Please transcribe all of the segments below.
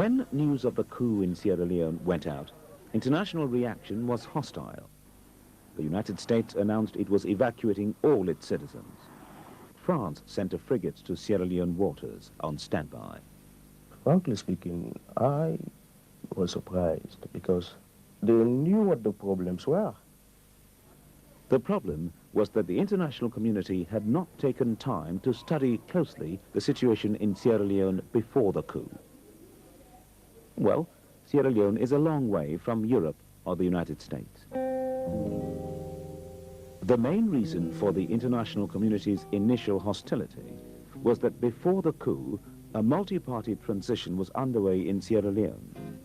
When news of the coup in Sierra Leone went out, international reaction was hostile. The United States announced it was evacuating all its citizens. France sent a frigate to Sierra Leone waters on standby. Frankly speaking, I was surprised because they knew what the problems were. The problem was that the international community had not taken time to study closely the situation in Sierra Leone before the coup. Well, Sierra Leone is a long way from Europe or the United States. The main reason for the international community's initial hostility was that before the coup, a multi-party transition was underway in Sierra Leone.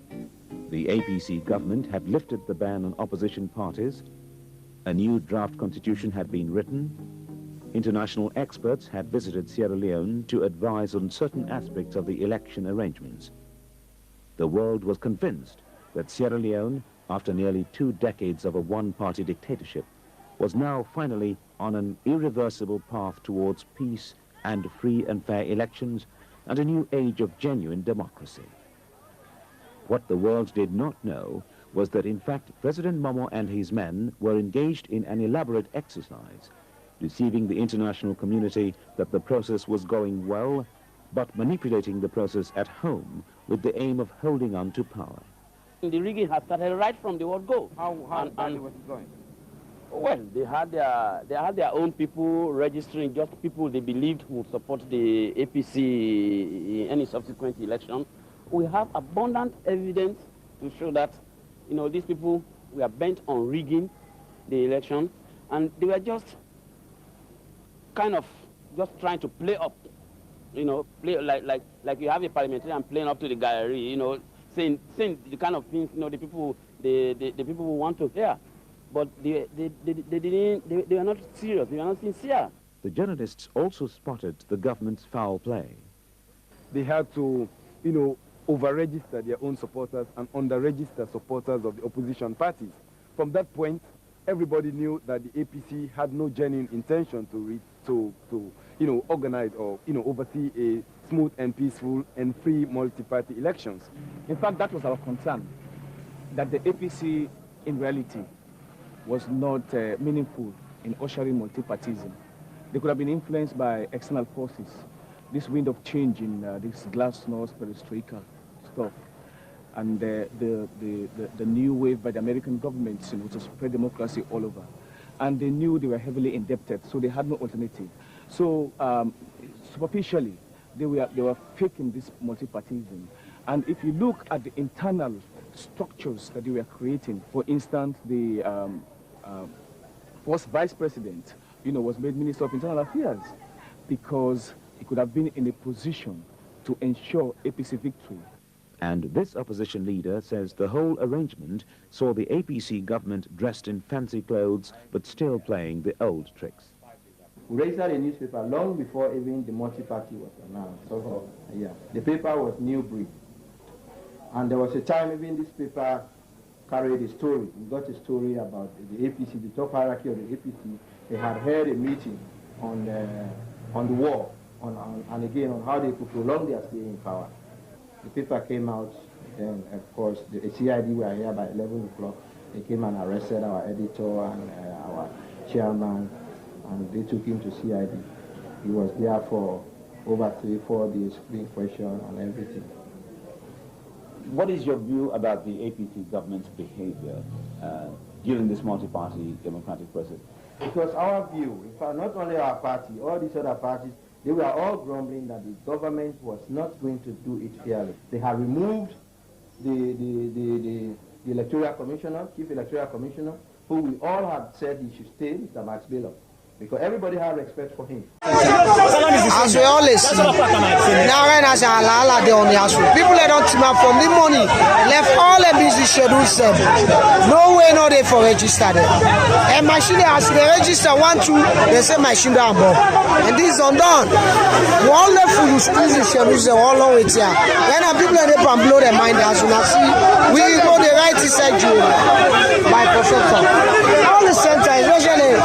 The APC government had lifted the ban on opposition parties, a new draft constitution had been written, international experts had visited Sierra Leone to advise on certain aspects of the election arrangements. The world was convinced that Sierra Leone, after nearly 2 decades of a one-party dictatorship, was now finally on an irreversible path towards peace and free and fair elections and a new age of genuine democracy. What the world did not know was that, in fact, President Momo and his men were engaged in an elaborate exercise, deceiving the international community that the process was going well, but manipulating the process at home with the aim of holding on to power. The rigging had started right from the word go. How badly was it going? Well, they had their own people registering, just people they believed would support the APC in any subsequent election. We have abundant evidence to show that, you know, these people were bent on rigging the election, and they were just kind of just trying to play up, you know, play like you have a parliamentarian playing up to the gallery, you know, saying the kind of things, you know, the people who want to hear. But they were not serious, they were not sincere. The journalists also spotted the government's foul play. They had to, you know, over-register their own supporters and under-register supporters of the opposition parties. From that point, everybody knew that the APC had no genuine intention to you know, organize or, you know, oversee a smooth and peaceful and free multi-party elections. In fact, that was our concern, that the APC in reality was not meaningful in ushering multipartism. They could have been influenced by external forces, this wind of change in this glasnost, perestroika stuff, and the new wave by the American government, you know, to spread democracy all over. And they knew they were heavily indebted, so they had no alternative. So superficially, they were faking this multipartism. And if you look at the internal structures that they were creating, for instance, the first vice president, you know, was made Minister of Internal Affairs because he could have been in a position to ensure APC victory. And this opposition leader says the whole arrangement saw the APC government dressed in fancy clothes, but still playing the old tricks. We registered a newspaper long before even the multi-party was announced. So, yeah, the paper was new breed. And there was a time even this paper carried a story. We got a story about the APC, the top hierarchy of the APC. They had held a meeting on the war, and again on how they could prolong their stay in power. The paper came out, and of course the CID were here by 11 o'clock. They came and arrested our editor and our chairman, and they took him to CID. He was there for over 3-4 days being questioned and everything. What is your view about the APC government's behavior during this multi-party democratic process? It was our view, in fact, not only our party, all these other parties, they were all grumbling that the government was not going to do it fairly. They had removed the electoral commissioner, chief electoral commissioner, who we all had said he should stay, Mr. Max Bailey, because everybody had respect for him. As we always see, now when I say Allah, they on the house, people that don't team up from the money, left all the busy schedules. No way, no day for register them. And machine as they register 1, 2, they say machine down, and this is undone. We all left for you busy schedules all along with here. When people that can blow their mind, as you see, we go the right side by professor. All the center, especially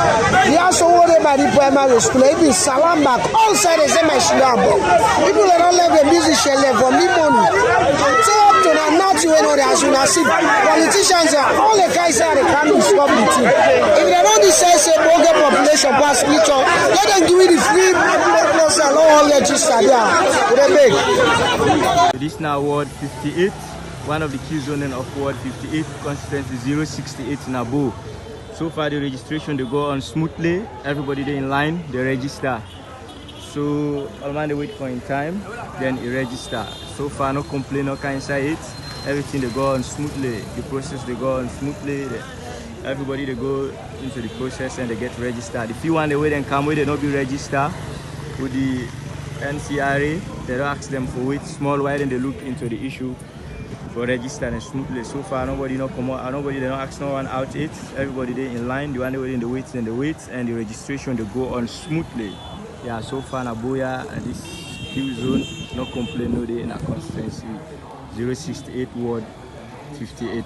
the also by the primary school, even salam back, all sides, they say my shilabo. People that don't let the musician live from the money. as you see, politicians are all the guys that they can't stop the team. If they don't decide say bogus population pass spiritual, let them give it the free plus all register there. This now Ward 58, one of the key zoning of Ward 58, constituency 068 in Abo. So far the registration they go on smoothly, everybody they in line, they register. So all man they wait for in time, then it register. So far no complaint, no kind inside it. Everything they go on smoothly, the process they go on smoothly. Everybody they go into the process and they get registered. If you want the way they come with, they don't be registered with the NCRA. They don't ask them for wait small while then they look into the issue for registering smoothly. So far nobody no come out, nobody they don't ask no one out it. Everybody they in line, the one they wait in the wait and the wait, and the registration they go on smoothly. Yeah, so far Naboya and this Q zone, no complaint no day in our constituency 068 Ward 58.